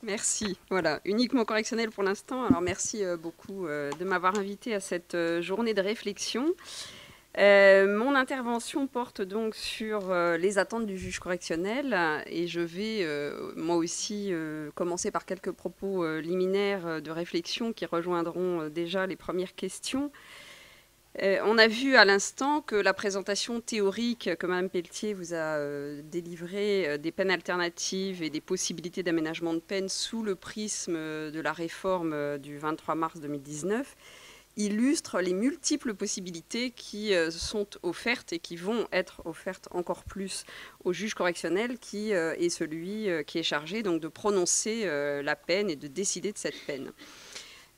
Merci. Voilà, uniquement correctionnel pour l'instant. Alors merci beaucoup de m'avoir invité à cette journée de réflexion. Mon intervention porte donc sur les attentes du juge correctionnel et je vais moi aussi commencer par quelques propos liminaires de réflexion qui rejoindront déjà les premières questions. On a vu à l'instant que la présentation théorique que Mme Pelletier vous a délivrée des peines alternatives et des possibilités d'aménagement de peine sous le prisme de la réforme du 23 mars 2019 illustre les multiples possibilités qui sont offertes et qui vont être offertes encore plus au juge correctionnel qui est celui qui est chargé donc de prononcer la peine et de décider de cette peine.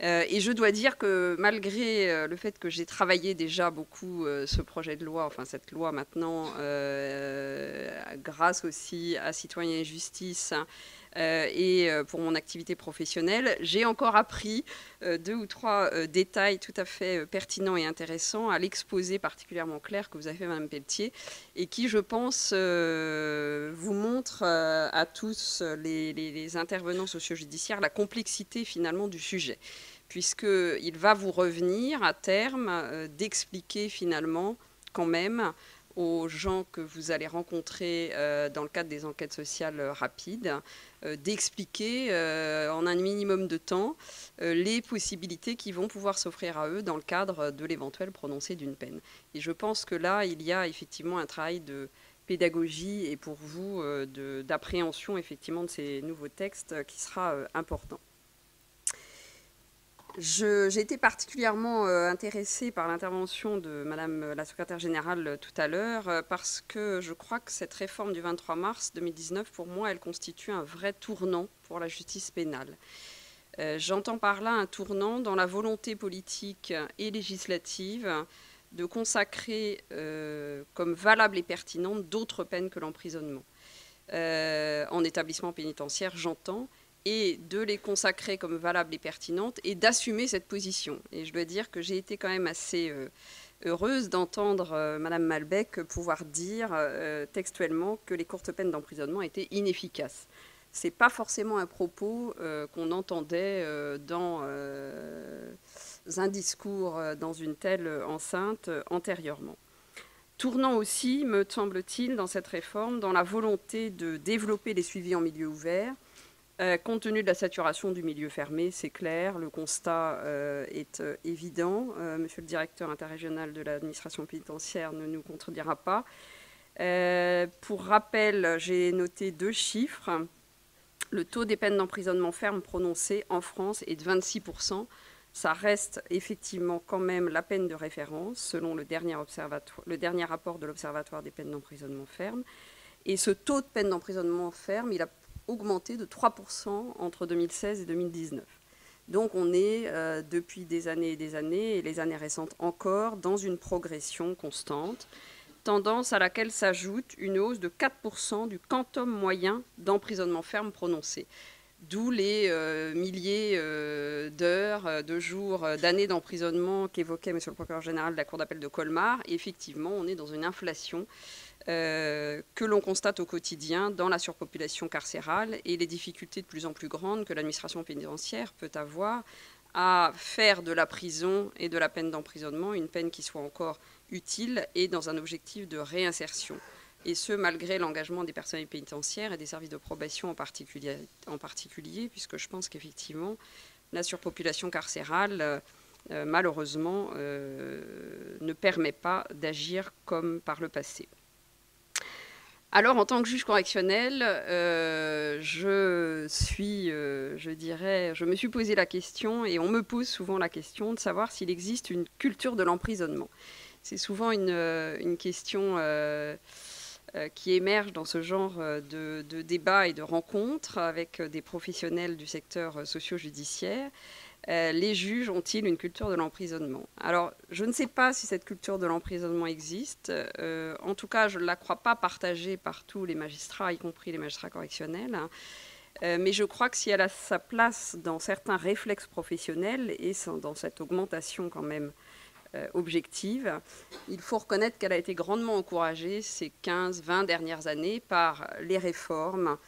Et je dois dire que malgré le fait que j'ai travaillé déjà beaucoup ce projet de loi, enfin cette loi maintenant, grâce aussi à Citoyens et Justice et pour mon activité professionnelle, j'ai encore appris 2 ou 3 détails tout à fait pertinents et intéressants à l'exposé particulièrement clair que vous avez fait, Mme Pelletier, et qui, je pense, vous montre à tous les intervenants socio-judiciaires la complexité finalement du sujet, puisqu'il va vous revenir à terme d'expliquer finalement quand même aux gens que vous allez rencontrer dans le cadre des enquêtes sociales rapides, d'expliquer en un minimum de temps les possibilités qui vont pouvoir s'offrir à eux dans le cadre de l'éventuel prononcé d'une peine. Et je pense que là, il y a effectivement un travail de pédagogie et pour vous d'appréhension effectivement de ces nouveaux textes qui sera important. J'ai été particulièrement intéressée par l'intervention de Madame la secrétaire générale tout à l'heure parce que je crois que cette réforme du 23 mars 2019, pour moi, elle constitue un vrai tournant pour la justice pénale. J'entends par là un tournant dans la volonté politique et législative de consacrer comme valables et pertinentes d'autres peines que l'emprisonnement. En établissement pénitentiaire, j'entends, et de les consacrer comme valables et pertinentes et d'assumer cette position. Et je dois dire que j'ai été quand même assez heureuse d'entendre Madame Malbec pouvoir dire textuellement que les courtes peines d'emprisonnement étaient inefficaces. Ce n'est pas forcément un propos qu'on entendait dans un discours dans une telle enceinte antérieurement. Tournant aussi, me semble-t-il, dans cette réforme, dans la volonté de développer les suivis en milieu ouvert. Compte tenu de la saturation du milieu fermé, c'est clair, le constat est évident. Monsieur le directeur interrégional de l'administration pénitentiaire ne nous contredira pas. Pour rappel, j'ai noté 2 chiffres. Le taux des peines d'emprisonnement ferme prononcées en France est de 26%. Ça reste effectivement quand même la peine de référence, selon le dernier rapport de l'Observatoire des peines d'emprisonnement ferme. Et ce taux de peine d'emprisonnement ferme, il a augmenté de 3% entre 2016 et 2019. Donc on est depuis des années, et les années récentes encore, dans une progression constante, tendance à laquelle s'ajoute une hausse de 4% du quantum moyen d'emprisonnement ferme prononcé. D'où les milliers d'heures, de jours, d'années d'emprisonnement qu'évoquait M. le procureur général de la Cour d'appel de Colmar. Et effectivement, on est dans une inflation que l'on constate au quotidien dans la surpopulation carcérale et les difficultés de plus en plus grandes que l'administration pénitentiaire peut avoir à faire de la prison et de la peine d'emprisonnement une peine qui soit encore utile et dans un objectif de réinsertion. Et ce, malgré l'engagement des personnels pénitentiaires et des services de probation en particulier puisque je pense qu'effectivement, la surpopulation carcérale, malheureusement, ne permet pas d'agir comme par le passé. Alors, en tant que juge correctionnel, je me suis posé la question, et on me pose souvent la question, de savoir s'il existe une culture de l'emprisonnement. C'est souvent une question qui émerge dans ce genre de débats et de rencontres avec des professionnels du secteur socio-judiciaire. Les juges ont-ils une culture de l'emprisonnement? Alors, je ne sais pas si cette culture de l'emprisonnement existe. En tout cas, je ne la crois pas partagée par tous les magistrats, y compris les magistrats correctionnels. Mais je crois que si elle a sa place dans certains réflexes professionnels et dans cette augmentation quand même objective, il faut reconnaître qu'elle a été grandement encouragée ces 15-20 dernières années par les réformes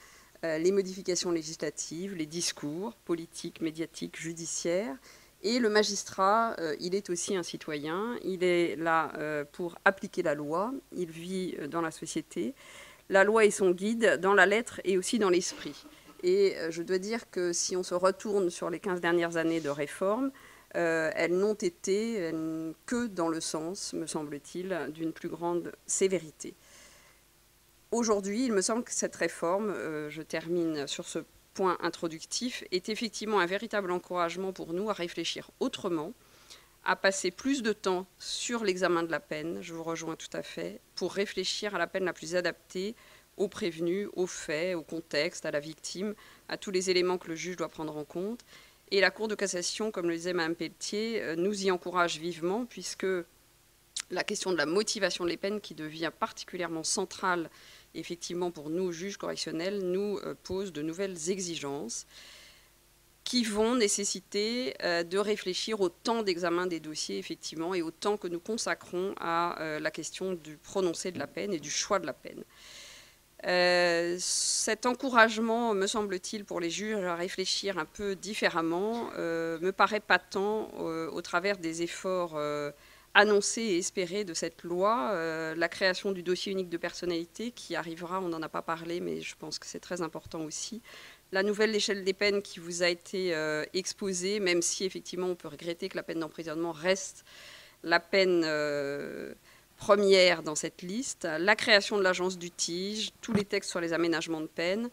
les modifications législatives, les discours politiques, médiatiques, judiciaires. Et le magistrat, il est aussi un citoyen, il est là pour appliquer la loi, il vit dans la société. La loi est son guide dans la lettre et aussi dans l'esprit. Et je dois dire que si on se retourne sur les 15 dernières années de réforme, elles n'ont été que dans le sens, me semble-t-il, d'une plus grande sévérité. Aujourd'hui, il me semble que cette réforme, je termine sur ce point introductif, est effectivement un véritable encouragement pour nous à réfléchir autrement, à passer plus de temps sur l'examen de la peine, je vous rejoins tout à fait, pour réfléchir à la peine la plus adaptée aux prévenus, aux faits, au contexte, à la victime, à tous les éléments que le juge doit prendre en compte. Et la Cour de cassation, comme le disait Mme Pelletier, nous y encourage vivement, puisque la question de la motivation des peines, qui devient particulièrement centrale, effectivement, pour nous, juges correctionnels, nous pose de nouvelles exigences qui vont nécessiter de réfléchir au temps d'examen des dossiers, effectivement, et au temps que nous consacrons à la question du prononcé de la peine et du choix de la peine. Cet encouragement, me semble-t-il, pour les juges à réfléchir un peu différemment, me paraît patent au travers des efforts annoncés et espérés de cette loi, la création du dossier unique de personnalité qui arrivera, on n'en a pas parlé, mais je pense que c'est très important aussi, la nouvelle échelle des peines qui vous a été exposée, même si effectivement on peut regretter que la peine d'emprisonnement reste la peine première dans cette liste, la création de l'agence du TIGE, tous les textes sur les aménagements de peine,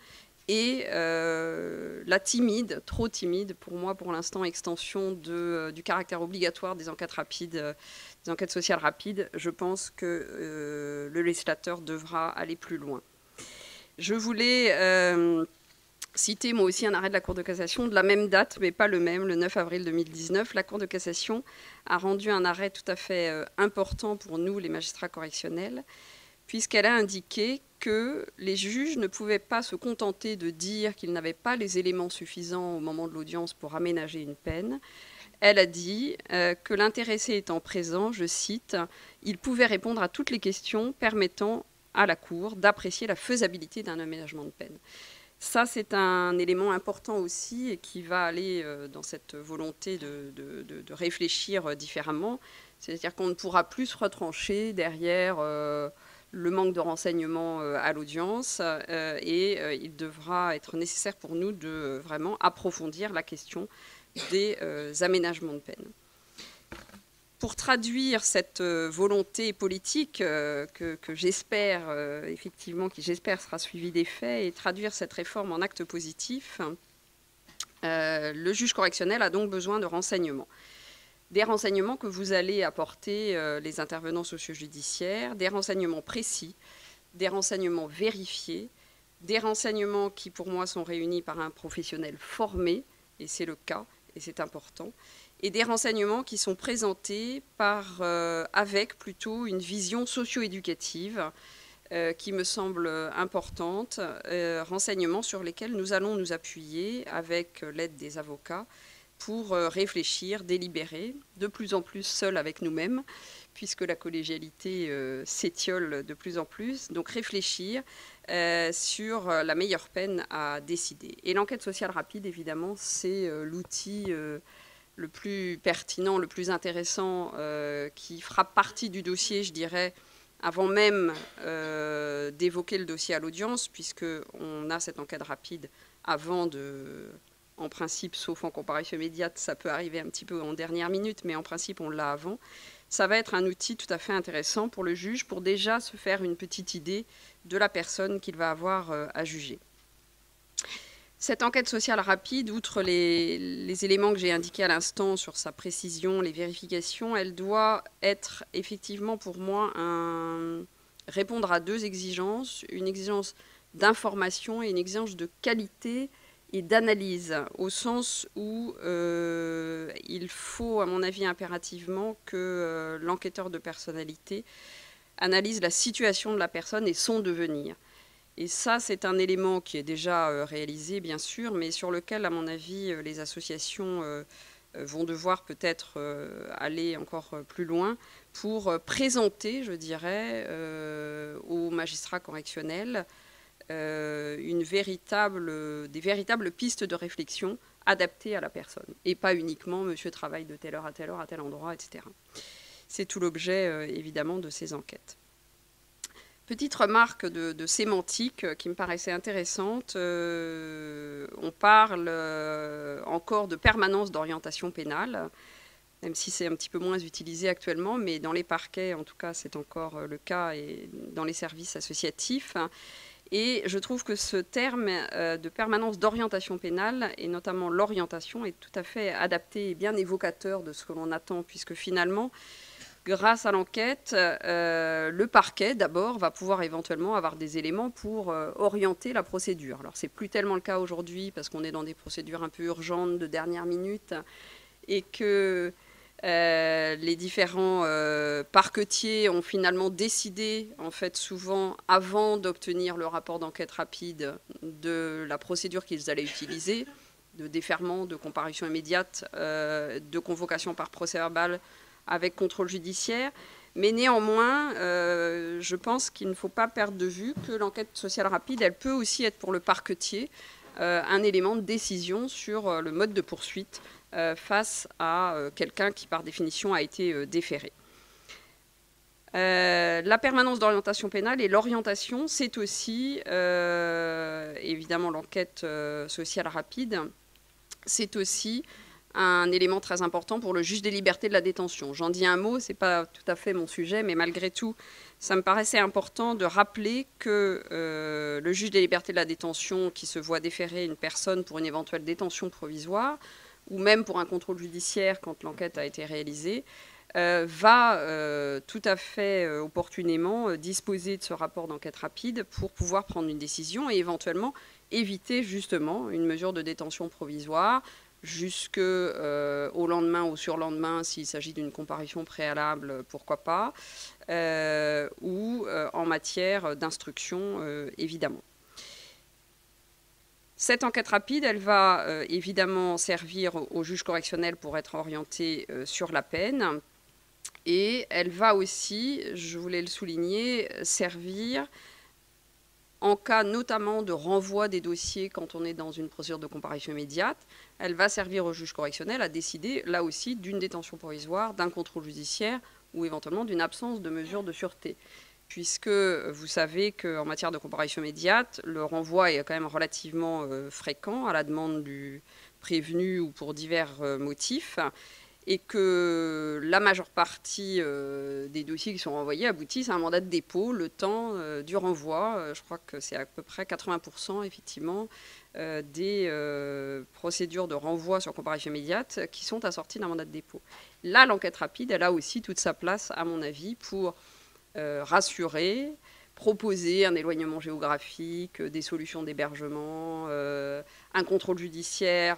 et la timide, trop timide pour moi pour l'instant, extension du caractère obligatoire des enquêtes rapides, des enquêtes sociales rapides. Je pense que le législateur devra aller plus loin. Je voulais citer moi aussi un arrêt de la Cour de cassation de la même date, mais pas le même, le 9 avril 2019. La Cour de cassation a rendu un arrêt tout à fait important pour nous, les magistrats correctionnels, puisqu'elle a indiqué que les juges ne pouvaient pas se contenter de dire qu'ils n'avaient pas les éléments suffisants au moment de l'audience pour aménager une peine. Elle a dit que l'intéressé étant présent, je cite, « il pouvait répondre à toutes les questions permettant à la Cour d'apprécier la faisabilité d'un aménagement de peine ». Ça, c'est un élément important aussi et qui va aller dans cette volonté de réfléchir différemment. C'est-à-dire qu'on ne pourra plus se retrancher derrière le manque de renseignements à l'audience et il devra être nécessaire pour nous de vraiment approfondir la question des aménagements de peine. Pour traduire cette volonté politique que j'espère, effectivement, qui j'espère sera suivie des faits, et traduire cette réforme en actes positifs, le juge correctionnel a donc besoin de renseignements. Des renseignements que vous allez apporter les intervenants socio-judiciaires, des renseignements précis, des renseignements vérifiés, des renseignements qui, pour moi, sont réunis par un professionnel formé, et c'est le cas, et c'est important, et des renseignements qui sont présentés avec plutôt une vision socio-éducative qui me semble importante, renseignements sur lesquels nous allons nous appuyer avec l'aide des avocats pour réfléchir, délibérer, de plus en plus seuls avec nous-mêmes, puisque la collégialité s'étiole de plus en plus, donc réfléchir sur la meilleure peine à décider. Et l'enquête sociale rapide, évidemment, c'est l'outil le plus pertinent, le plus intéressant, qui fera partie du dossier, je dirais, avant même d'évoquer le dossier à l'audience, puisqu'on a cette enquête rapide avant en principe, sauf en comparution immédiate, ça peut arriver un petit peu en dernière minute, mais en principe, on l'a avant. Ça va être un outil tout à fait intéressant pour le juge, pour déjà se faire une petite idée de la personne qu'il va avoir à juger. Cette enquête sociale rapide, outre les éléments que j'ai indiqués à l'instant sur sa précision, les vérifications, elle doit être effectivement pour moi répondre à deux exigences, une exigence d'information et une exigence de qualité et d'analyse, au sens où il faut, à mon avis, impérativement que l'enquêteur de personnalité analyse la situation de la personne et son devenir. Et ça, c'est un élément qui est déjà réalisé, bien sûr, mais sur lequel, à mon avis, les associations vont devoir peut-être aller encore plus loin pour présenter, je dirais, aux magistrats correctionnels des véritables pistes de réflexion adaptées à la personne, et pas uniquement monsieur travaille de telle heure, à tel endroit, etc. C'est tout l'objet, évidemment, de ces enquêtes. Petite remarque de sémantique qui me paraissait intéressante. On parle encore de permanence d'orientation pénale, même si c'est un petit peu moins utilisé actuellement, mais dans les parquets, en tout cas, c'est encore le cas, et dans les services associatifs. Et je trouve que ce terme de permanence d'orientation pénale, et notamment l'orientation, est tout à fait adapté et bien évocateur de ce que l'on attend, puisque finalement, grâce à l'enquête, le parquet, d'abord, va pouvoir éventuellement avoir des éléments pour orienter la procédure. Alors, ce n'est plus tellement le cas aujourd'hui, parce qu'on est dans des procédures un peu urgentes, de dernière minute, et que les différents parquetiers ont finalement décidé, en fait, souvent, avant d'obtenir le rapport d'enquête rapide, de la procédure qu'ils allaient utiliser, de déferment, de comparution immédiate, de convocation par procès-verbal, avec contrôle judiciaire. Mais néanmoins, je pense qu'il ne faut pas perdre de vue que l'enquête sociale rapide, elle peut aussi être pour le parquetier un élément de décision sur le mode de poursuite face à quelqu'un qui, par définition, a été déféré. La permanence d'orientation pénale et l'orientation, c'est aussi, évidemment, l'enquête sociale rapide, c'est aussi un élément très important pour le juge des libertés de la détention. J'en dis un mot, ce n'est pas tout à fait mon sujet, mais malgré tout, ça me paraissait important de rappeler que le juge des libertés de la détention qui se voit déférer une personne pour une éventuelle détention provisoire, ou même pour un contrôle judiciaire quand l'enquête a été réalisée, va tout à fait opportunément disposer de ce rapport d'enquête rapide pour pouvoir prendre une décision et éventuellement éviter justement une mesure de détention provisoire jusqu'au lendemain ou surlendemain s'il s'agit d'une comparution préalable, pourquoi pas, ou en matière d'instruction, évidemment. Cette enquête rapide, elle va évidemment servir au juge correctionnel pour être orienté sur la peine, et elle va aussi, je voulais le souligner, servir en cas notamment de renvoi des dossiers quand on est dans une procédure de comparution immédiate. Elle va servir au juge correctionnel à décider, là aussi, d'une détention provisoire, d'un contrôle judiciaire ou éventuellement d'une absence de mesure de sûreté. Puisque vous savez qu'en matière de comparution immédiate, le renvoi est quand même relativement fréquent à la demande du prévenu ou pour divers motifs, et que la majeure partie des dossiers qui sont renvoyés aboutissent à un mandat de dépôt le temps du renvoi. Je crois que c'est à peu près 80% effectivement des procédures de renvoi sur comparution immédiate qui sont assorties d'un mandat de dépôt. Là, l'enquête rapide, elle a aussi toute sa place, à mon avis, pour rassurer, proposer un éloignement géographique, des solutions d'hébergement, un contrôle judiciaire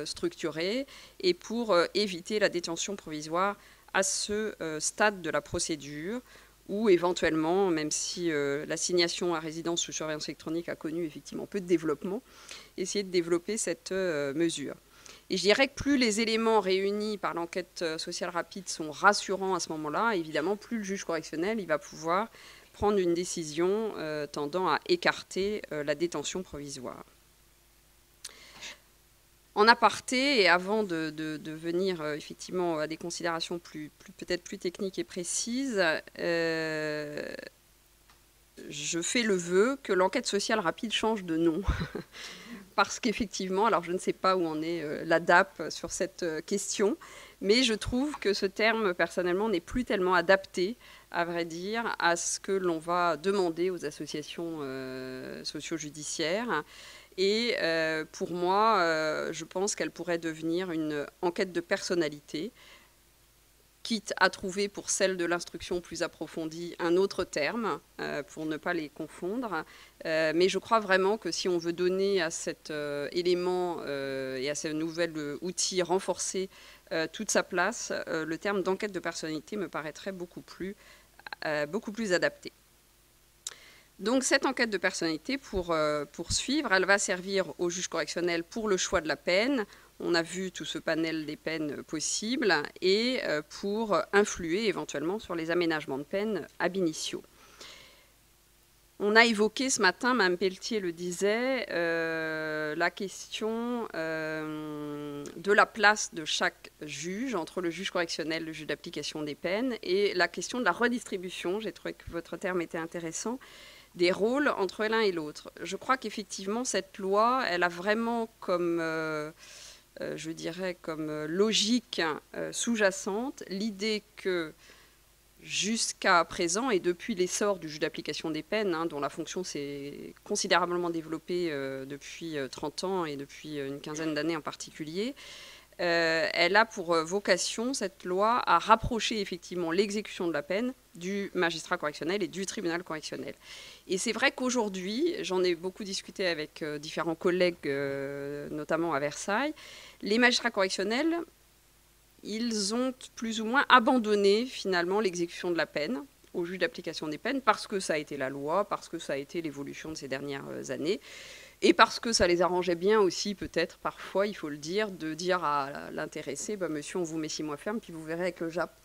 structuré, et pour éviter la détention provisoire à ce stade de la procédure, ou éventuellement, même si l'assignation à résidence sous surveillance électronique a connu effectivement peu de développement, essayer de développer cette mesure. Et je dirais que plus les éléments réunis par l'enquête sociale rapide sont rassurants à ce moment-là, évidemment, plus le juge correctionnel il va pouvoir prendre une décision tendant à écarter la détention provisoire. En aparté, et avant de venir effectivement à des considérations peut-être plus techniques et précises, je fais le vœu que l'enquête sociale rapide change de nom. Parce qu'effectivement, alors je ne sais pas où en est la DAP sur cette question, mais je trouve que ce terme, personnellement, n'est plus tellement adapté, à vrai dire, à ce que l'on va demander aux associations socio-judiciaires. Et pour moi, je pense qu'elle pourrait devenir une enquête de personnalité, quitte à trouver pour celle de l'instruction plus approfondie un autre terme, pour ne pas les confondre. Mais je crois vraiment que si on veut donner à cet élément et à ce nouvel outil renforcé toute sa place, le terme d'enquête de personnalité me paraîtrait beaucoup plus adapté. Donc cette enquête de personnalité, pour poursuivre, elle va servir au juge correctionnel pour le choix de la peine. On a vu tout ce panel des peines possibles, et pour influer éventuellement sur les aménagements de peine ab initio. On a évoqué ce matin, Mme Pelletier le disait, la question de la place de chaque juge, entre le juge correctionnel, le juge d'application des peines, et la question de la redistribution, j'ai trouvé que votre terme était intéressant, des rôles entre l'un et l'autre. Je crois qu'effectivement, cette loi, elle a vraiment comme, je dirais, comme logique sous-jacente l'idée que jusqu'à présent, et depuis l'essor du juge d'application des peines, dont la fonction s'est considérablement développée depuis 30 ans et depuis une quinzaine d'années en particulier, elle a pour vocation, cette loi, à rapprocher effectivement l'exécution de la peine du magistrat correctionnel et du tribunal correctionnel. Et c'est vrai qu'aujourd'hui, j'en ai beaucoup discuté avec différents collègues, notamment à Versailles, les magistrats correctionnels, ils ont plus ou moins abandonné finalement l'exécution de la peine au juge d'application des peines parce que ça a été la loi, parce que ça a été l'évolution de ces dernières années et parce que ça les arrangeait bien aussi peut-être parfois, il faut le dire, de dire à l'intéressé, monsieur on vous met 6 mois ferme puis vous verrez avec le JAP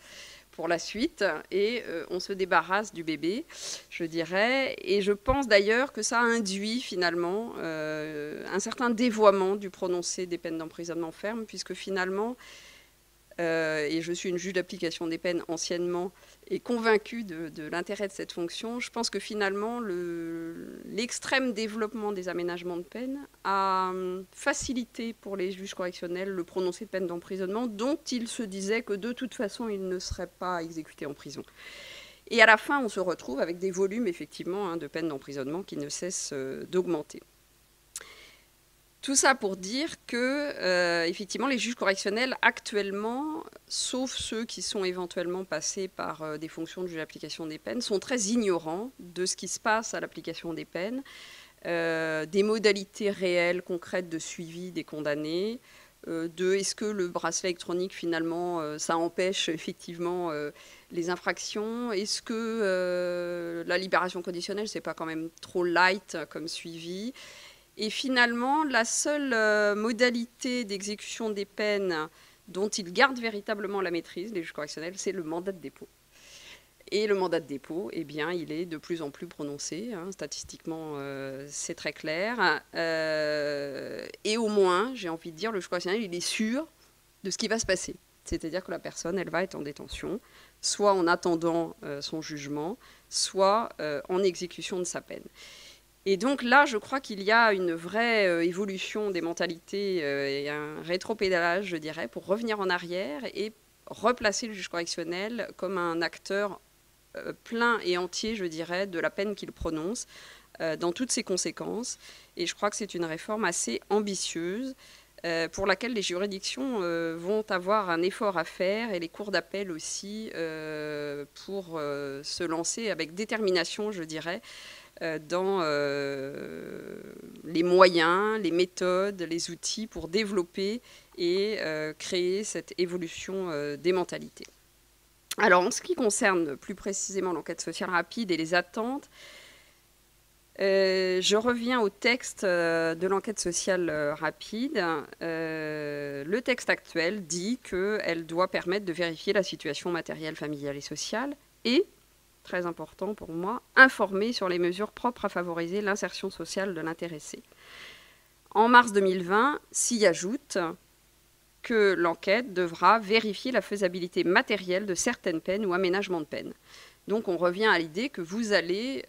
pour la suite et on se débarrasse du bébé, je dirais. Et je pense d'ailleurs que ça induit finalement un certain dévoiement du prononcé des peines d'emprisonnement ferme puisque finalement et je suis une juge d'application des peines anciennement et convaincue de l'intérêt de cette fonction, je pense que finalement l'extrême développement des aménagements de peine a facilité pour les juges correctionnels le prononcé de peine d'emprisonnement dont ils se disaient que de toute façon ils ne seraient pas exécutés en prison. Et à la fin, on se retrouve avec des volumes effectivement de peines d'emprisonnement qui ne cessent d'augmenter. Tout ça pour dire que, effectivement, les juges correctionnels actuellement, sauf ceux qui sont éventuellement passés par des fonctions de juge d'application des peines, sont très ignorants de ce qui se passe à l'application des peines, des modalités réelles, concrètes de suivi des condamnés, est-ce que le bracelet électronique, finalement, ça empêche effectivement les infractions, est-ce que la libération conditionnelle, c'est pas quand même trop light comme suivi. Et finalement, la seule modalité d'exécution des peines dont ils gardent véritablement la maîtrise, les juges correctionnels, c'est le mandat de dépôt. Et le mandat de dépôt, eh bien, il est de plus en plus prononcé. Statistiquement, c'est très clair. Et au moins, j'ai envie de dire, le juge correctionnel, il est sûr de ce qui va se passer. C'est-à-dire que la personne, elle va être en détention, soit en attendant son jugement, soit en exécution de sa peine. Et donc là, je crois qu'il y a une vraie évolution des mentalités et un rétropédalage, je dirais, pour revenir en arrière et replacer le juge correctionnel comme un acteur plein et entier, je dirais, de la peine qu'il prononce dans toutes ses conséquences. Et je crois que c'est une réforme assez ambitieuse pour laquelle les juridictions vont avoir un effort à faire et les cours d'appel aussi pour se lancer avec détermination, je dirais, dans les moyens, les méthodes, les outils pour développer et créer cette évolution des mentalités. Alors, en ce qui concerne plus précisément l'enquête sociale rapide et les attentes, je reviens au texte de l'enquête sociale rapide. Le texte actuel dit qu'elle doit permettre de vérifier la situation matérielle, familiale et sociale et, très important pour moi, informer sur les mesures propres à favoriser l'insertion sociale de l'intéressé. En mars 2020, s'y ajoute que l'enquête devra vérifier la faisabilité matérielle de certaines peines ou aménagements de peine. Donc on revient à l'idée que vous allez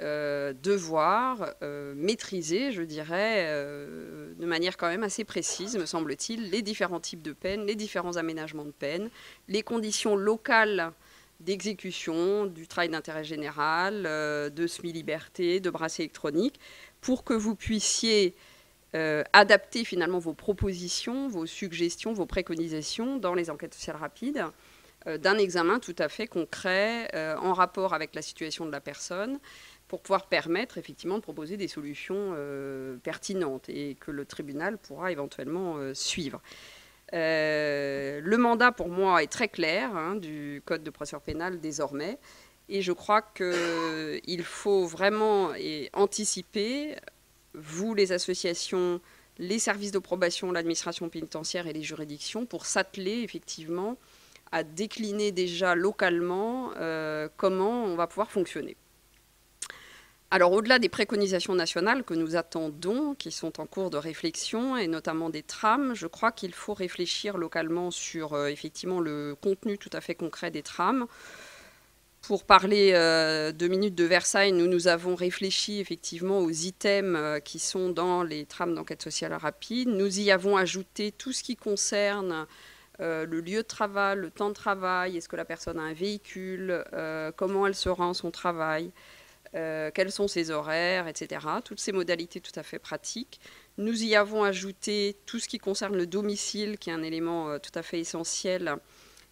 devoir maîtriser, je dirais, de manière quand même assez précise, me semble-t-il, les différents types de peines, les différents aménagements de peine, les conditions locales d'exécution, du travail d'intérêt général, de semi-liberté, de bracelet électronique, pour que vous puissiez adapter finalement vos propositions, vos suggestions, vos préconisations dans les enquêtes sociales rapides, d'un examen tout à fait concret en rapport avec la situation de la personne, pour pouvoir permettre effectivement de proposer des solutions pertinentes et que le tribunal pourra éventuellement suivre. Le mandat, pour moi, est très clair du Code de procédure pénale désormais. Et je crois qu'il faut vraiment anticiper, vous, les associations, les services de probation, l'administration pénitentiaire et les juridictions, pour s'atteler effectivement à décliner déjà localement comment on va pouvoir fonctionner. Alors, au-delà des préconisations nationales que nous attendons, qui sont en cours de réflexion, et notamment des trames, je crois qu'il faut réfléchir localement sur effectivement le contenu tout à fait concret des trames. Pour parler 2 minutes de Versailles, nous avons réfléchi effectivement aux items qui sont dans les trames d'enquête sociale rapide. Nous y avons ajouté tout ce qui concerne le lieu de travail, le temps de travail, est-ce que la personne a un véhicule, comment elle se rend à son travail, quels sont ses horaires, etc. Toutes ces modalités tout à fait pratiques. Nous y avons ajouté tout ce qui concerne le domicile, qui est un élément tout à fait essentiel.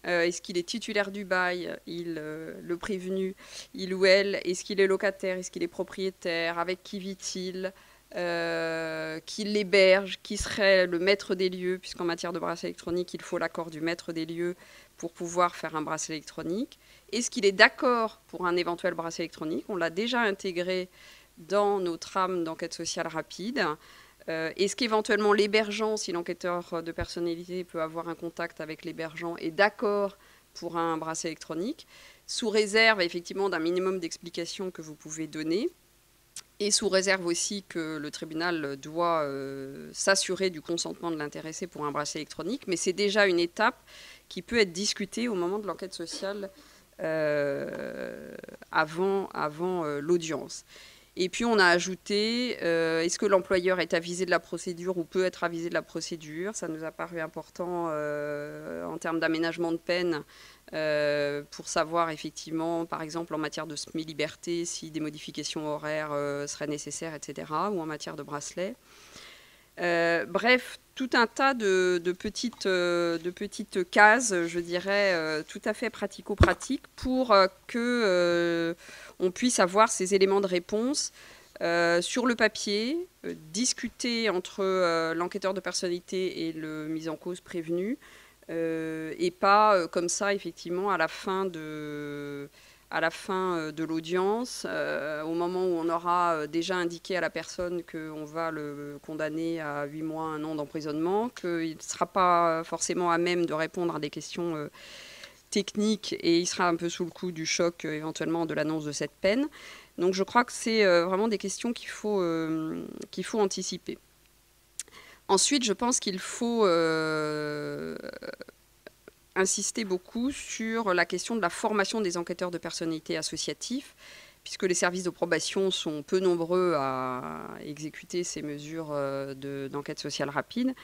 Est-ce qu'il est titulaire du bail, le prévenu, il ou elle? Est-ce qu'il est locataire? Est-ce qu'il est propriétaire? Avec qui vit-il? Qui l'héberge? Qui serait le maître des lieux? Puisqu'en matière de bracelet électronique, il faut l'accord du maître des lieux pour pouvoir faire un bracelet électronique. Est-ce qu'il est d'accord pour un éventuel bracelet électronique? On l'a déjà intégré dans nos trames d'enquête sociale rapide. Est-ce qu'éventuellement l'hébergeant, si l'enquêteur de personnalité peut avoir un contact avec l'hébergeant, est d'accord pour un bracelet électronique, sous réserve effectivement d'un minimum d'explications que vous pouvez donner, et sous réserve aussi que le tribunal doit s'assurer du consentement de l'intéressé pour un bracelet électronique, mais c'est déjà une étape qui peut être discutée au moment de l'enquête sociale avant l'audience. Et puis on a ajouté, est-ce que l'employeur est avisé de la procédure ou peut être avisé de la procédure? Ça nous a paru important en termes d'aménagement de peine pour savoir effectivement, par exemple en matière de semi-liberté, si des modifications horaires seraient nécessaires, etc. ou en matière de bracelet. Bref, tout un tas de petites cases, je dirais, tout à fait pratico-pratiques pour que on puisse avoir ces éléments de réponse sur le papier, discuter entre l'enquêteur de personnalité et le mis en cause prévenu, et pas comme ça, effectivement, à la fin de l'audience, au moment où on aura déjà indiqué à la personne qu'on va le condamner à 8 mois, 1 an d'emprisonnement, qu'il ne sera pas forcément à même de répondre à des questions technique et il sera un peu sous le coup du choc éventuellement de l'annonce de cette peine. Donc je crois que c'est vraiment des questions qu'il faut anticiper. Ensuite, je pense qu'il faut insister beaucoup sur la question de la formation des enquêteurs de personnalité associatifs, puisque les services de probation sont peu nombreux à exécuter ces mesures d'enquête sociale rapide.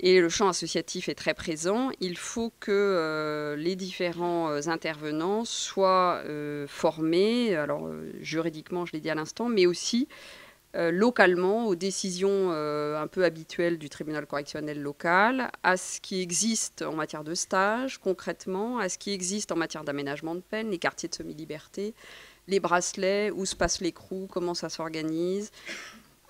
Et le champ associatif est très présent. Il faut que les différents intervenants soient formés, alors juridiquement, je l'ai dit à l'instant, mais aussi localement aux décisions un peu habituelles du tribunal correctionnel local, à ce qui existe en matière de stage concrètement, à ce qui existe en matière d'aménagement de peine, les quartiers de semi-liberté, les bracelets, où se passent les l'écrou, comment ça s'organise.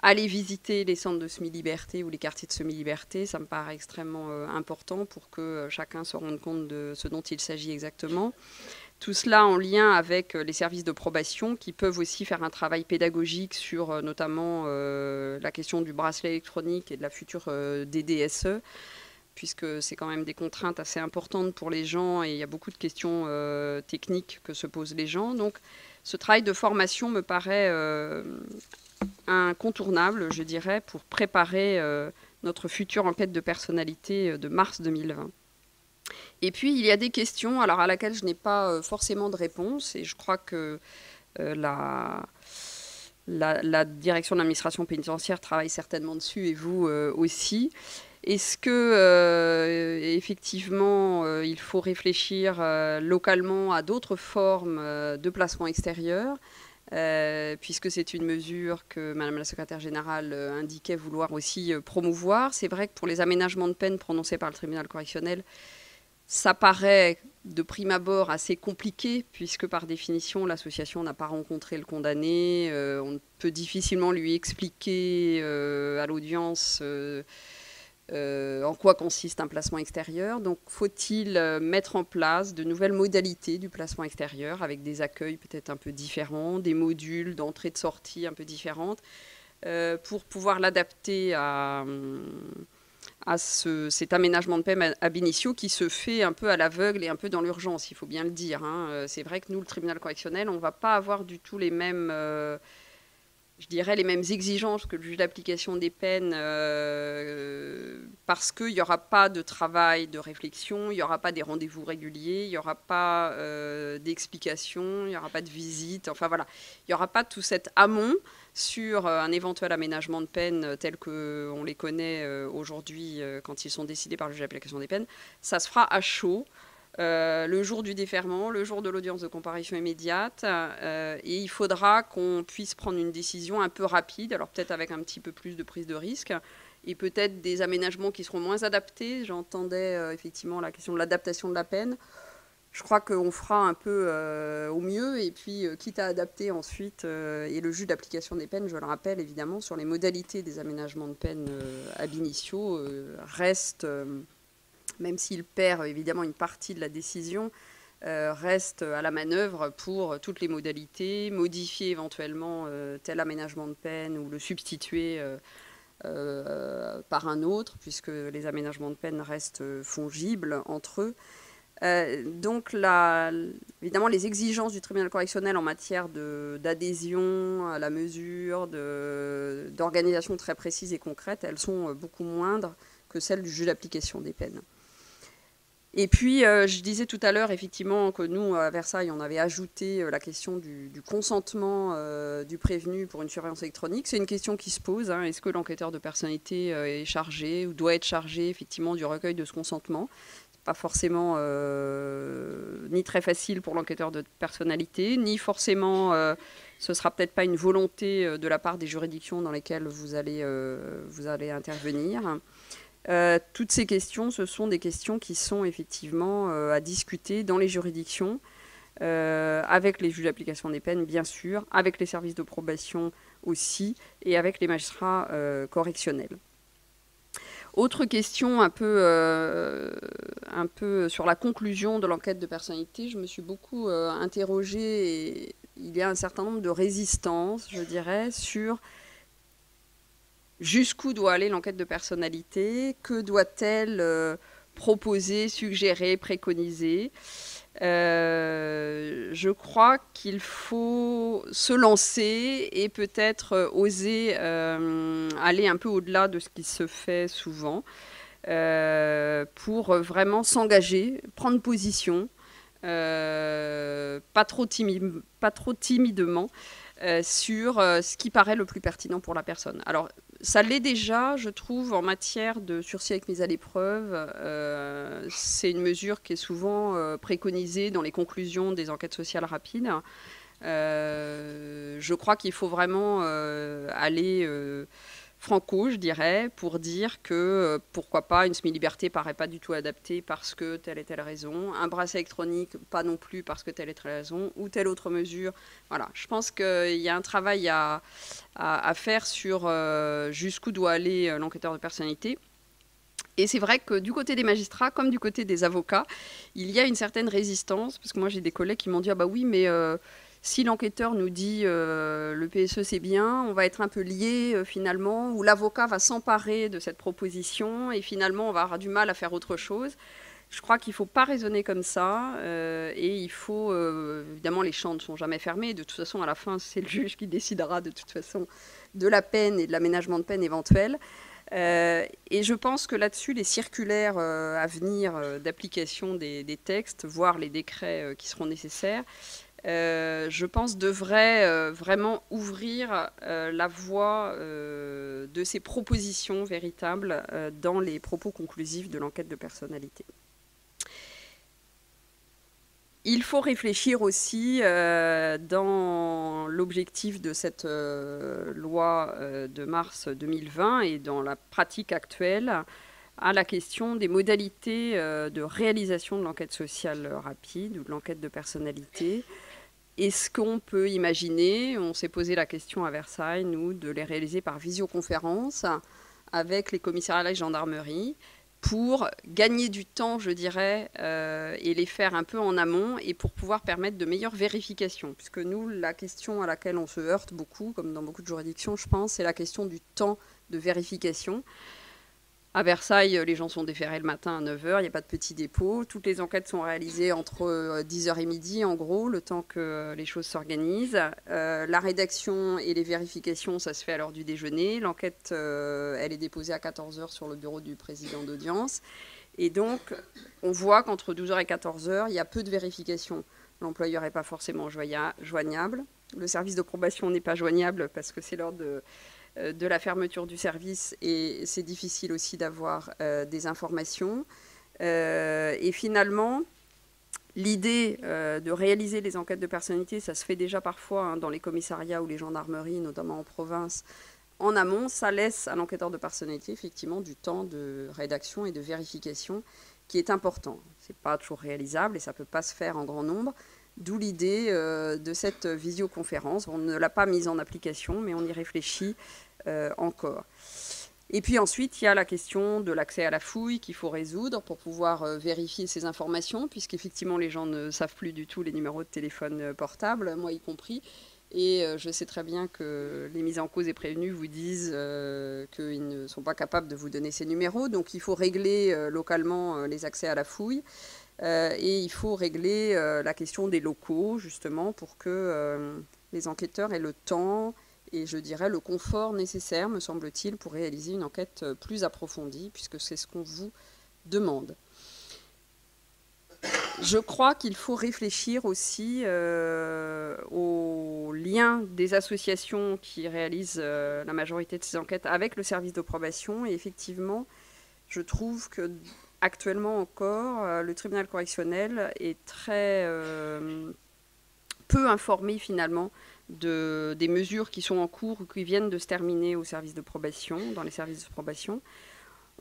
Aller visiter les centres de semi-liberté ou les quartiers de semi-liberté, ça me paraît extrêmement important pour que chacun se rende compte de ce dont il s'agit exactement. Tout cela en lien avec les services de probation qui peuvent aussi faire un travail pédagogique sur notamment la question du bracelet électronique et de la future DDSE, puisque c'est quand même des contraintes assez importantes pour les gens et il y a beaucoup de questions techniques que se posent les gens. Donc ce travail de formation me paraît incontournable, je dirais, pour préparer notre future enquête de personnalité de mars 2020. Et puis, il y a des questions alors, à laquelle je n'ai pas forcément de réponse, et je crois que la direction de l'administration pénitentiaire travaille certainement dessus, et vous aussi. Est-ce que, effectivement, il faut réfléchir localement à d'autres formes de placement extérieur, puisque c'est une mesure que Madame la secrétaire générale indiquait vouloir aussi promouvoir. C'est vrai que pour les aménagements de peine prononcés par le tribunal correctionnel, ça paraît de prime abord assez compliqué, puisque par définition, l'association n'a pas rencontré le condamné. On peut difficilement lui expliquer à l'audience en quoi consiste un placement extérieur. Donc, faut-il mettre en place de nouvelles modalités du placement extérieur, avec des accueils peut-être un peu différents, des modules d'entrée et de sortie un peu différentes, pour pouvoir l'adapter cet aménagement de peine ab initio qui se fait un peu à l'aveugle et un peu dans l'urgence, il faut bien le dire, hein. C'est vrai que nous, le tribunal correctionnel, on ne va pas avoir du tout les mêmes, je dirais, les mêmes exigences que le juge d'application des peines, parce qu'il n'y aura pas de travail de réflexion, il n'y aura pas des rendez-vous réguliers, il n'y aura pas d'explications, il n'y aura pas de visite, enfin voilà, il n'y aura pas tout cet amont sur un éventuel aménagement de peine tel qu'on les connaît aujourd'hui quand ils sont décidés par le juge d'application des peines. Ça se fera à chaud. Le jour du déferment, le jour de l'audience de comparution immédiate, et il faudra qu'on puisse prendre une décision un peu rapide, alors peut-être avec un petit peu plus de prise de risque, et peut-être des aménagements qui seront moins adaptés. J'entendais effectivement la question de l'adaptation de la peine. Je crois qu'on fera un peu au mieux, et puis quitte à adapter ensuite, et le juge d'application des peines, je le rappelle évidemment, sur les modalités des aménagements de peine ab initio, reste... même s'il perd évidemment une partie de la décision, reste à la manœuvre pour toutes les modalités, modifier éventuellement tel aménagement de peine ou le substituer par un autre, puisque les aménagements de peine restent fongibles entre eux. Donc, évidemment, les exigences du tribunal correctionnel en matière d'adhésion à la mesure, d'organisation très précise et concrète, elles sont beaucoup moindres que celles du juge d'application des peines. Et puis, je disais tout à l'heure, effectivement, que nous, à Versailles, on avait ajouté la question du consentement du prévenu pour une surveillance électronique. C'est une question qui se pose, hein. Est-ce que l'enquêteur de personnalité est chargé ou doit être chargé, effectivement, du recueil de ce consentement ? C'est pas forcément ni très facile pour l'enquêteur de personnalité, ni forcément, ce sera peut-être pas une volonté de la part des juridictions dans lesquelles vous allez intervenir. Toutes ces questions, ce sont des questions qui sont effectivement à discuter dans les juridictions, avec les juges d'application des peines, bien sûr, avec les services de probation aussi, et avec les magistrats correctionnels. Autre question un peu sur la conclusion de l'enquête de personnalité, je me suis beaucoup interrogée, et il y a un certain nombre de résistances, je dirais, sur jusqu'où doit aller l'enquête de personnalité, que doit-elle proposer, suggérer, préconiser. Je crois qu'il faut se lancer et peut-être oser aller un peu au-delà de ce qui se fait souvent, pour vraiment s'engager, prendre position, pas trop timidement, sur ce qui paraît le plus pertinent pour la personne. Alors, ça l'est déjà, je trouve, en matière de sursis avec mise à l'épreuve. C'est une mesure qui est souvent préconisée dans les conclusions des enquêtes sociales rapides. Je crois qu'il faut vraiment aller franco, je dirais, pour dire que pourquoi pas une semi-liberté paraît pas du tout adaptée parce que telle et telle raison, un bracelet électronique pas non plus parce que telle et telle raison, ou telle autre mesure. Voilà, je pense qu'il y a un travail à faire sur jusqu'où doit aller l'enquêteur de personnalité. Et c'est vrai que du côté des magistrats, comme du côté des avocats, il y a une certaine résistance, parce que moi j'ai des collègues qui m'ont dit « Ah bah oui, mais si l'enquêteur nous dit le PSE c'est bien, on va être un peu lié finalement, ou l'avocat va s'emparer de cette proposition et finalement on va avoir du mal à faire autre chose ». Je crois qu'il ne faut pas raisonner comme ça, et il faut, évidemment les champs ne sont jamais fermés, de toute façon à la fin c'est le juge qui décidera de toute façon de la peine et de l'aménagement de peine éventuel. Et je pense que là-dessus, les circulaires à venir d'application des textes, voire les décrets qui seront nécessaires, je pense devraient vraiment ouvrir la voie de ces propositions véritables dans les propos conclusifs de l'enquête de personnalité. Il faut réfléchir aussi dans l'objectif de cette loi de mars 2020 et dans la pratique actuelle à la question des modalités de réalisation de l'enquête sociale rapide ou de l'enquête de personnalité. Est-ce qu'on peut imaginer, on s'est posé la question à Versailles, nous, de les réaliser par visioconférence avec les commissariats de la gendarmerie, pour gagner du temps, je dirais, et les faire un peu en amont, et pour pouvoir permettre de meilleures vérifications. Puisque nous, la question à laquelle on se heurte beaucoup, comme dans beaucoup de juridictions, je pense, c'est la question du temps de vérification. À Versailles, les gens sont déférés le matin à 9 h, il n'y a pas de petit dépôt. Toutes les enquêtes sont réalisées entre 10 h et midi, en gros, le temps que les choses s'organisent. La rédaction et les vérifications, ça se fait à l'heure du déjeuner. L'enquête, elle est déposée à 14 h sur le bureau du président d'audience. Et donc, on voit qu'entre 12 h et 14 h, il y a peu de vérifications. L'employeur n'est pas forcément joignable. Le service de probation n'est pas joignable parce que c'est l'heure de la fermeture du service et c'est difficile aussi d'avoir des informations. Et finalement, l'idée de réaliser les enquêtes de personnalité, ça se fait déjà parfois dans les commissariats ou les gendarmeries, notamment en province, en amont. Ça laisse à l'enquêteur de personnalité effectivement du temps de rédaction et de vérification qui est important. Ce n'est pas toujours réalisable et ça ne peut pas se faire en grand nombre. D'où l'idée de cette visioconférence. On ne l'a pas mise en application, mais on y réfléchit encore. Et puis ensuite, il y a la question de l'accès à la fouille qu'il faut résoudre pour pouvoir vérifier ces informations, puisqu'effectivement, les gens ne savent plus du tout les numéros de téléphone portable, moi y compris. Et je sais très bien que les mises en cause et prévenus vous disent qu'ils ne sont pas capables de vous donner ces numéros. Donc il faut régler localement les accès à la fouille. Et il faut régler la question des locaux, justement, pour que les enquêteurs aient le temps et, je dirais, le confort nécessaire, me semble-t-il, pour réaliser une enquête plus approfondie, puisque c'est ce qu'on vous demande. Je crois qu'il faut réfléchir aussi au lien des associations qui réalisent la majorité de ces enquêtes avec le service de probation. Et effectivement, je trouve que actuellement encore, le tribunal correctionnel est très peu informé finalement des mesures qui sont en cours ou qui viennent de se terminer au service de probation, dans les services de probation.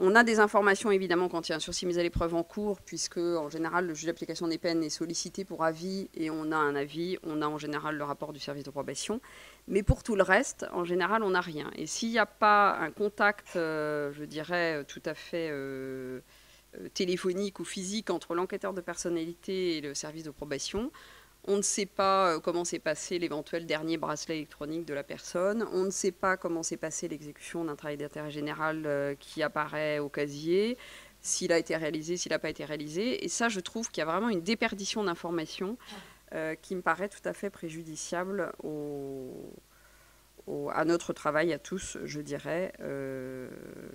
On a des informations évidemment quand il y a un sursis mis à l'épreuve en cours, puisque en général le juge d'application des peines est sollicité pour avis et on a un avis, on a en général le rapport du service de probation. Mais pour tout le reste, en général, on n'a rien. Et s'il n'y a pas un contact, je dirais, tout à fait téléphonique ou physique entre l'enquêteur de personnalité et le service de probation, on ne sait pas comment s'est passé l'éventuel dernier bracelet électronique de la personne. On ne sait pas comment s'est passée l'exécution d'un travail d'intérêt général qui apparaît au casier, s'il a été réalisé, s'il n'a pas été réalisé. Et ça, je trouve qu'il y a vraiment une déperdition d'informations qui me paraît tout à fait préjudiciable à notre travail, à tous, je dirais,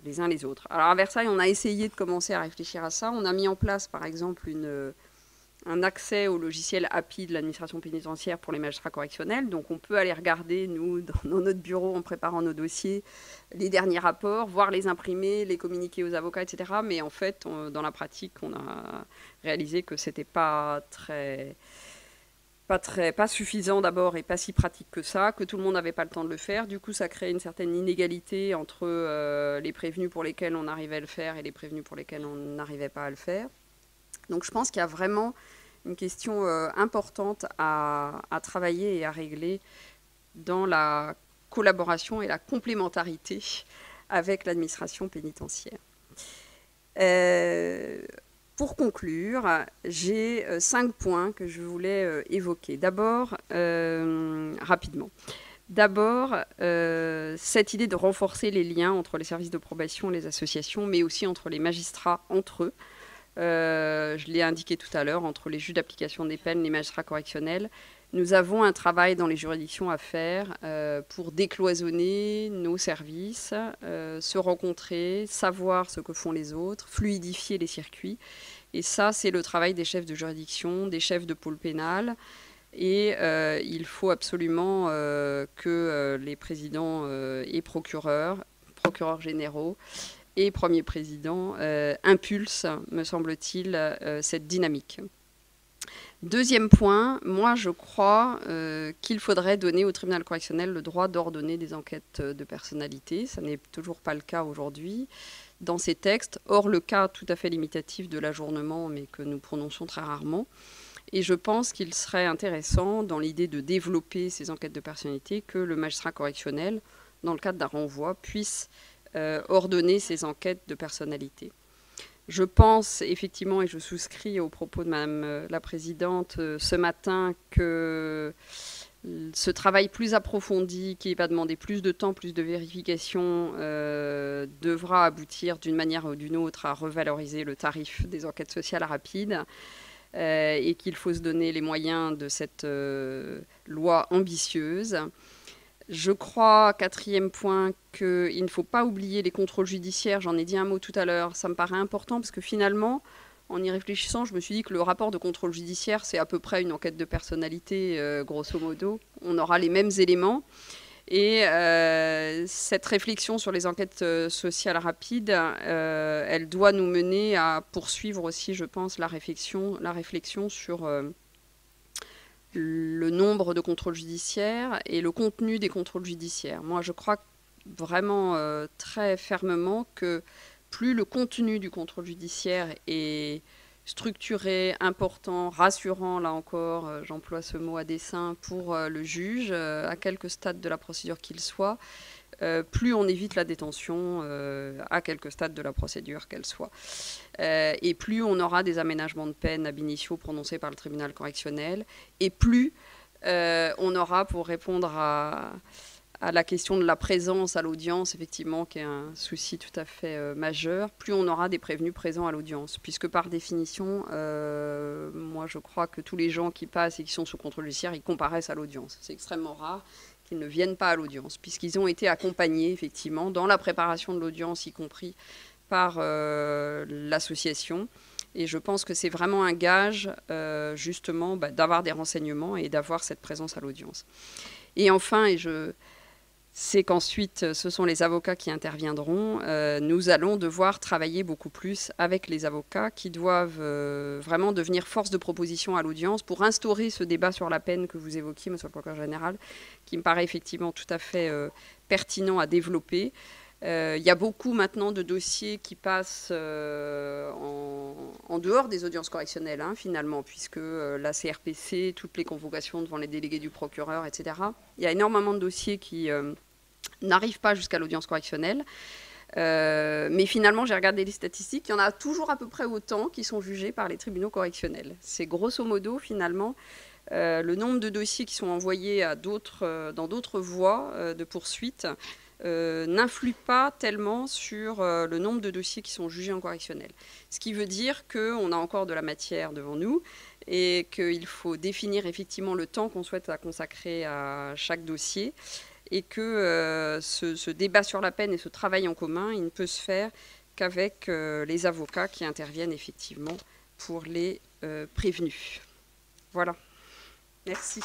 les uns les autres. Alors à Versailles, on a essayé de commencer à réfléchir à ça. On a mis en place, par exemple, un accès au logiciel API de l'administration pénitentiaire pour les magistrats correctionnels. Donc on peut aller regarder, nous, dans notre bureau, en préparant nos dossiers, les derniers rapports, voir les imprimer, les communiquer aux avocats, etc. Mais en fait, dans la pratique, on a réalisé que ce n'était pas suffisant d'abord et pas si pratique que ça, que tout le monde n'avait pas le temps de le faire. Du coup, ça crée une certaine inégalité entre les prévenus pour lesquels on arrivait à le faire et les prévenus pour lesquels on n'arrivait pas à le faire. Donc je pense qu'il y a vraiment une question importante à travailler et à régler dans la collaboration et la complémentarité avec l'administration pénitentiaire. Pour conclure, j'ai 5 points que je voulais évoquer. D'abord, rapidement. D'abord, cette idée de renforcer les liens entre les services de probation et les associations, mais aussi entre les magistrats entre eux. Je l'ai indiqué tout à l'heure, entre les juges d'application des peines, les magistrats correctionnels. Nous avons un travail dans les juridictions à faire pour décloisonner nos services, se rencontrer, savoir ce que font les autres, fluidifier les circuits. Et ça, c'est le travail des chefs de juridiction, des chefs de pôle pénal. Et il faut absolument que les présidents et procureurs généraux, et Premier Président impulse, me semble-t-il, cette dynamique. Deuxième point, moi je crois qu'il faudrait donner au tribunal correctionnel le droit d'ordonner des enquêtes de personnalité. Ça n'est toujours pas le cas aujourd'hui dans ces textes, hors le cas tout à fait limitatif de l'ajournement, mais que nous prononçons très rarement. Et je pense qu'il serait intéressant, dans l'idée de développer ces enquêtes de personnalité, que le magistrat correctionnel, dans le cadre d'un renvoi, puisse ordonner ces enquêtes de personnalité. Je pense effectivement, et je souscris aux propos de Madame la Présidente ce matin, que ce travail plus approfondi, qui va demander plus de temps, plus de vérification, devra aboutir d'une manière ou d'une autre à revaloriser le tarif des enquêtes sociales rapides, et qu'il faut se donner les moyens de cette loi ambitieuse. Je crois, quatrième point, qu'il ne faut pas oublier les contrôles judiciaires. J'en ai dit un mot tout à l'heure. Ça me paraît important parce que finalement, en y réfléchissant, je me suis dit que le rapport de contrôle judiciaire, c'est à peu près une enquête de personnalité, grosso modo. On aura les mêmes éléments. Et cette réflexion sur les enquêtes sociales rapides, elle doit nous mener à poursuivre aussi, je pense, la réflexion sur le nombre de contrôles judiciaires et le contenu des contrôles judiciaires. Moi, je crois vraiment très fermement que plus le contenu du contrôle judiciaire est structuré, important, rassurant, là encore, j'emploie ce mot à dessein, pour le juge, à quelque stade de la procédure qu'il soit, plus on évite la détention à quelque stade de la procédure qu'elle soit. Et plus on aura des aménagements de peine ab initio prononcés par le tribunal correctionnel, et plus on aura, pour répondre à la question de la présence à l'audience, effectivement, qui est un souci tout à fait majeur, plus on aura des prévenus présents à l'audience. Puisque par définition, moi je crois que tous les gens qui passent et qui sont sous contrôle judiciaire, ils comparaissent à l'audience. C'est extrêmement rare qu'ils ne viennent pas à l'audience, puisqu'ils ont été accompagnés, effectivement, dans la préparation de l'audience, y compris par l'association. Et je pense que c'est vraiment un gage, justement, d'avoir des renseignements et d'avoir cette présence à l'audience. Et enfin, c'est qu'ensuite, ce sont les avocats qui interviendront. Nous allons devoir travailler beaucoup plus avec les avocats qui doivent vraiment devenir force de proposition à l'audience pour instaurer ce débat sur la peine que vous évoquiez, monsieur le procureur général, qui me paraît effectivement tout à fait pertinent à développer. Il y a beaucoup maintenant de dossiers qui passent en dehors des audiences correctionnelles, finalement, puisque la CRPC, toutes les convocations devant les délégués du procureur, etc. Il y a énormément de dossiers qui n'arrivent pas jusqu'à l'audience correctionnelle. Mais finalement, j'ai regardé les statistiques, il y en a toujours à peu près autant qui sont jugés par les tribunaux correctionnels. C'est grosso modo, finalement, le nombre de dossiers qui sont envoyés dans d'autres voies de poursuite n'influe pas tellement sur le nombre de dossiers qui sont jugés en correctionnel. Ce qui veut dire qu'on a encore de la matière devant nous et qu'il faut définir effectivement le temps qu'on souhaite consacrer à chaque dossier, et que ce débat sur la peine et ce travail en commun, il ne peut se faire qu'avec les avocats qui interviennent effectivement pour les prévenus. Voilà. Merci.